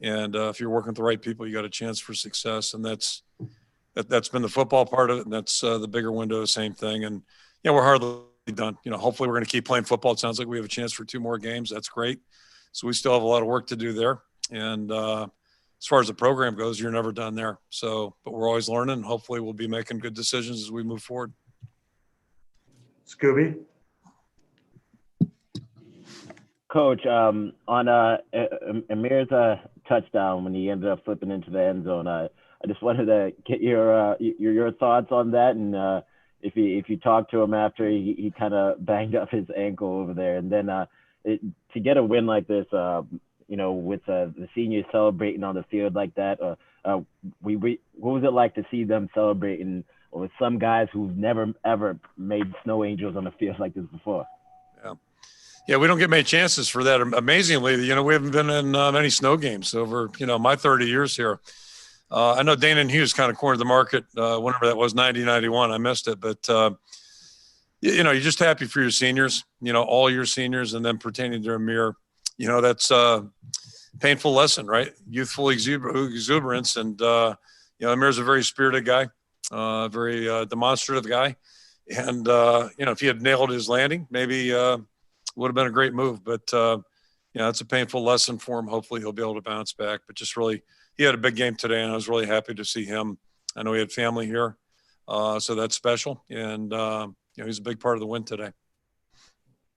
And if you're working with the right people, you got a chance for success. And that's been the football part of it. And that's the bigger window, same thing. And, we're hardly done. Hopefully we're going to keep playing football. It sounds like we have a chance for 2 more games. That's great. So we still have a lot of work to do there. And as far as the program goes, you're never done there. So, but we're always learning. Hopefully we'll be making good decisions as we move forward. Scooby? Coach, on Amir's touchdown when he ended up flipping into the end zone, I just wanted to get your thoughts on that, and if you talked to him after he kind of banged up his ankle over there, and then to get a win like this, with the seniors celebrating on the field like that, what was it like to see them celebrating with some guys who've never ever made snow angels on the field like this before? Yeah, we don't get many chances for that. Amazingly, we haven't been in many snow games over, my 30 years here. I know Dana and Hughes kind of cornered the market whenever that was, 90, 91. I missed it. But, you're just happy for your seniors, all your seniors, and then pertaining to Amir, that's a painful lesson, right? Youthful exuberance. And, Amir's a very spirited guy, very demonstrative guy. And, if he had nailed his landing, maybe would have been a great move. But, it's a painful lesson for him. Hopefully he'll be able to bounce back. But just really, he had a big game today, and I was really happy to see him. I know he had family here, so that's special. And, he's a big part of the win today.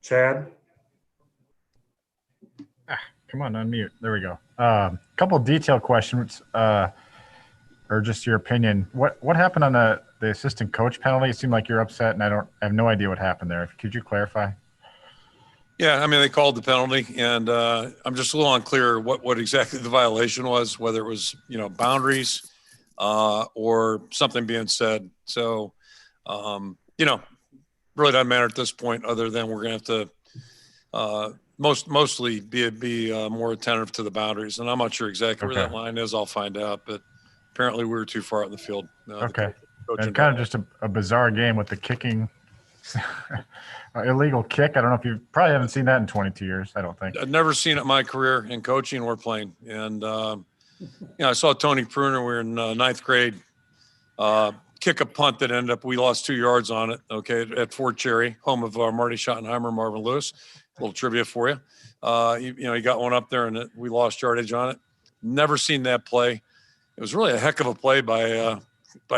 Chad? Come on, unmute. There we go. Couple of detailed questions, or just your opinion. What happened on the assistant coach penalty? It seemed like you're upset, and I have no idea what happened there. Could you clarify? Yeah, they called the penalty, and I'm just a little unclear what exactly the violation was, whether it was, boundaries or something being said. So, really doesn't matter at this point, other than we're going to have to mostly be more attentive to the boundaries. And I'm not sure exactly where that line is. I'll find out, but apparently we were too far out in the field. Okay. And kind of just a bizarre game with the kicking. Illegal kick. I don't know if you probably haven't seen that in 22 years. I don't think. I've never seen it in my career in coaching or playing. And, I saw Tony Pruner. We were in ninth grade, kick a punt that ended up, we lost 2 yards on it. Okay. At Fort Cherry, home of Marty Schottenheimer, Marvin Lewis. A little trivia for you. He got one up there and we lost yardage on it. Never seen that play. It was really a heck of a play by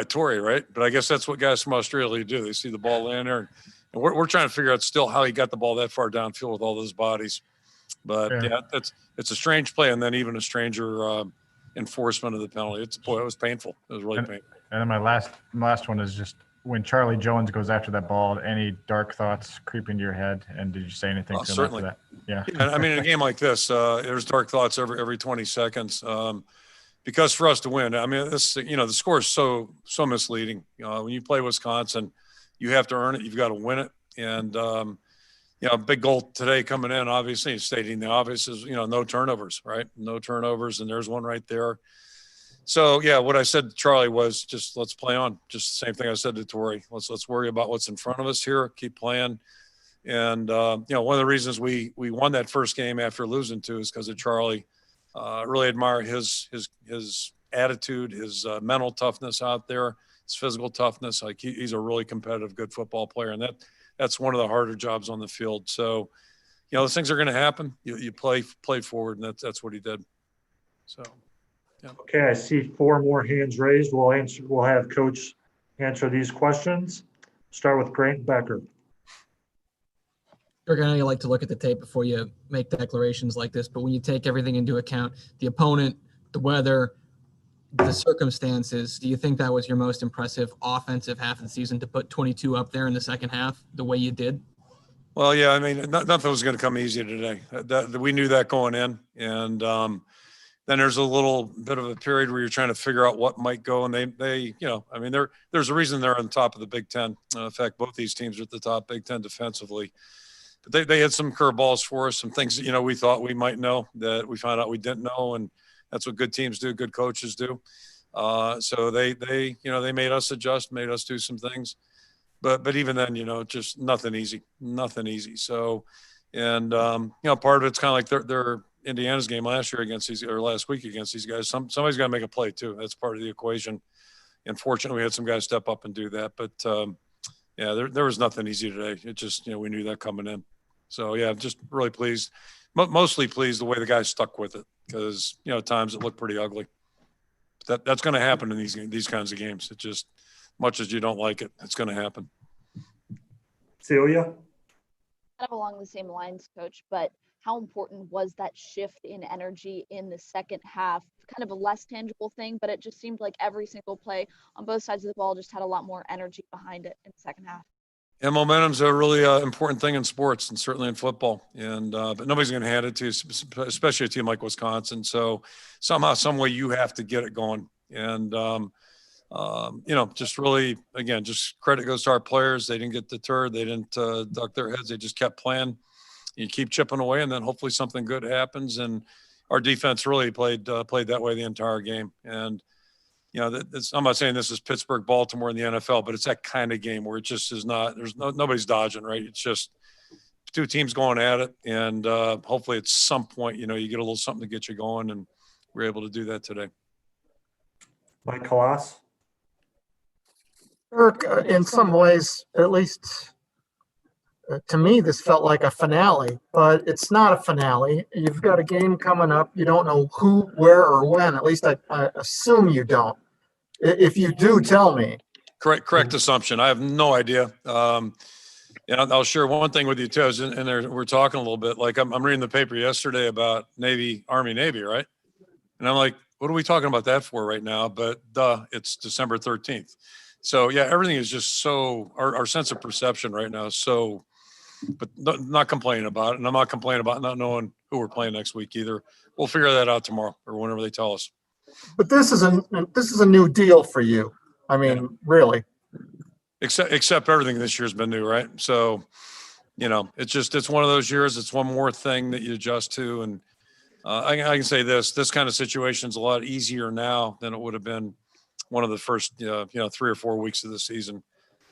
Torrey, right? But I guess that's what guys from Australia do. They see the ball laying there. And we're trying to figure out still how he got the ball that far downfield with all those bodies. But it's a strange play, and then even a stranger enforcement of the penalty. It was painful. It was really painful. And then my last one is just when Charlie Jones goes after that ball. Any dark thoughts creep into your head? And did you say anything to him certainly. after that? Yeah. And in a game like this, there's dark thoughts every 20 seconds. because for us to win, I mean, this, the score is so misleading. When you play Wisconsin, you have to earn it. You've got to win it. And, big goal today coming in, obviously, stating the obvious is, no turnovers, right? No turnovers. And there's one right there. So, yeah, what I said to Charlie was just let's play on. Just the same thing I said to Tori. Let's worry about what's in front of us here. Keep playing. And, one of the reasons we won that first game after losing to is because of Charlie. Really admire his attitude, his mental toughness out there, his physical toughness. Like he's a really competitive, good football player. And that's one of the harder jobs on the field. So, those things are going to happen. You play forward, and that's what he did. So. Yeah. Okay, I see 4 more hands raised. We'll have Coach answer these questions. Start with Grant Becker. Kirk, I know you like to look at the tape before you make declarations like this, but when you take everything into account, the opponent, the weather, the circumstances, do you think that was your most impressive offensive half of the season to put 22 up there in the second half the way you did? Well, yeah, I mean, nothing was going to come easy today. We knew that going in. And then there's a little bit of a period where you're trying to figure out what might go. And they there's a reason they're on top of the Big Ten. In fact, both these teams are at the top Big Ten defensively. But they had some curveballs for us, some things that, we thought we might know that we found out we didn't know. And that's what good teams do, good coaches do. So they made us adjust, made us do some things. But even then, just nothing easy. So, and, part of it's kind of like their Indiana's game last week against these guys. Somebody's got to make a play too. That's part of the equation. And fortunately, we had some guys step up and do that. But, there was nothing easy today. It just, we knew that coming in. So, yeah, just really pleased. Mostly pleased the way the guys stuck with it because, at times it looked pretty ugly. But that's going to happen in these kinds of games. It just, much as you don't like it, it's going to happen. Celia? Kind of along the same lines, Coach, but how important was that shift in energy in the second half? Kind of a less tangible thing, but it just seemed like every single play on both sides of the ball just had a lot more energy behind it in the second half. And momentum's a really important thing in sports and certainly in football. And but nobody's going to hand it to you, especially a team like Wisconsin. So somehow, some way, you have to get it going. And just really, again, just credit goes to our players. They didn't get deterred. They didn't duck their heads. They just kept playing. You keep chipping away, and then hopefully something good happens. And our defense really played that way the entire game. And I'm not saying this is Pittsburgh, Baltimore in the NFL, but it's that kind of game where it just is not. Nobody's dodging, right? It's just two teams going at it, and hopefully at some point, you get a little something to get you going, and we're able to do that today. Mike Kalass. Kirk, in some ways, at least to me, this felt like a finale, but it's not a finale. You've got a game coming up. You don't know who, where, or when. At least I assume you don't. If you do, tell me. Correct assumption. I have no idea. I'll share one thing with you too. And we're talking a little bit. Like I'm reading the paper yesterday about Army Navy, right? And I'm like, what are we talking about that for right now? But it's December 13th. So yeah, everything is just so. Our sense of perception right now is so. But not complaining about it, and I'm not complaining about not knowing who we're playing next week either. We'll figure that out tomorrow or whenever they tell us. But this is a new deal for you. I mean, really. Except everything this year's been new, right? So, it's one of those years. It's one more thing that you adjust to, and I can say this kind of situation is a lot easier now than it would have been one of the first 3 or 4 weeks of the season,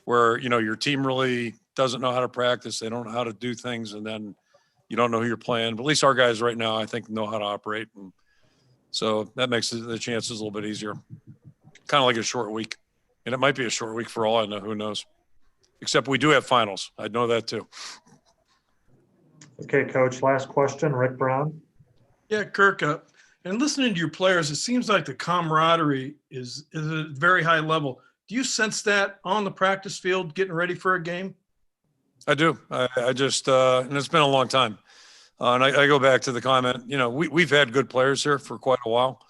where your team really doesn't know how to practice. They don't know how to do things. And then you don't know who you're playing. But at least our guys right now, I think, know how to operate. And so that makes the chances a little bit easier. Kind of like a short week. And it might be a short week for all I know. Who knows? Except we do have finals. I know that too. Okay, Coach, last question. Rick Brown. Yeah, Kirk, and listening to your players, it seems like the camaraderie is at a very high level. Do you sense that on the practice field getting ready for a game? I do. I just, and it's been a long time. And I go back to the comment, we've had good players here for quite a while.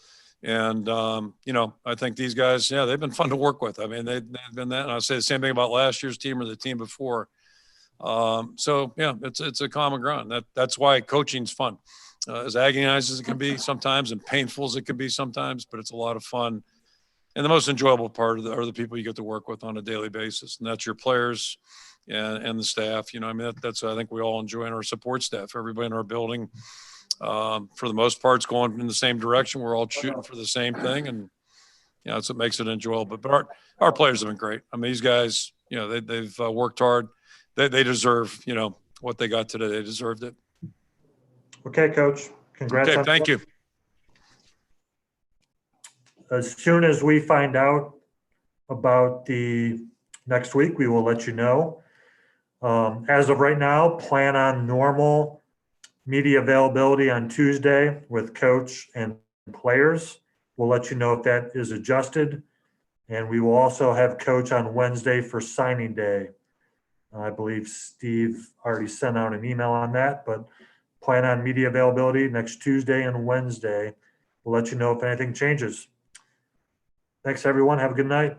And, I think these guys, they've been fun to work with. I mean, they've been that. And I'll say the same thing about last year's team or the team before. It's a common ground. That's why coaching's fun. as agonizing as it can be sometimes and painful as it can be sometimes, but it's a lot of fun. And the most enjoyable part are the people you get to work with on a daily basis. And that's your players and the staff. You know, I mean, that's, I think we all enjoy in our support staff, everybody in our building. For the most part, it's going in the same direction. We're all shooting for the same thing. And, you know, that's what makes it enjoyable. But our players have been great. I mean, these guys, you know, they've worked hard. They deserve, you know, what they got today. They deserved it. Okay, Coach. Congrats. Okay, thank you. As soon as we find out about the next week, we will let you know. As of right now, plan on normal media availability on Tuesday with coach and players. We'll let you know if that is adjusted. And we will also have coach on Wednesday for signing day. I believe Steve already sent out an email on that, but plan on media availability next Tuesday and Wednesday. We'll let you know if anything changes. Thanks, everyone. Have a good night.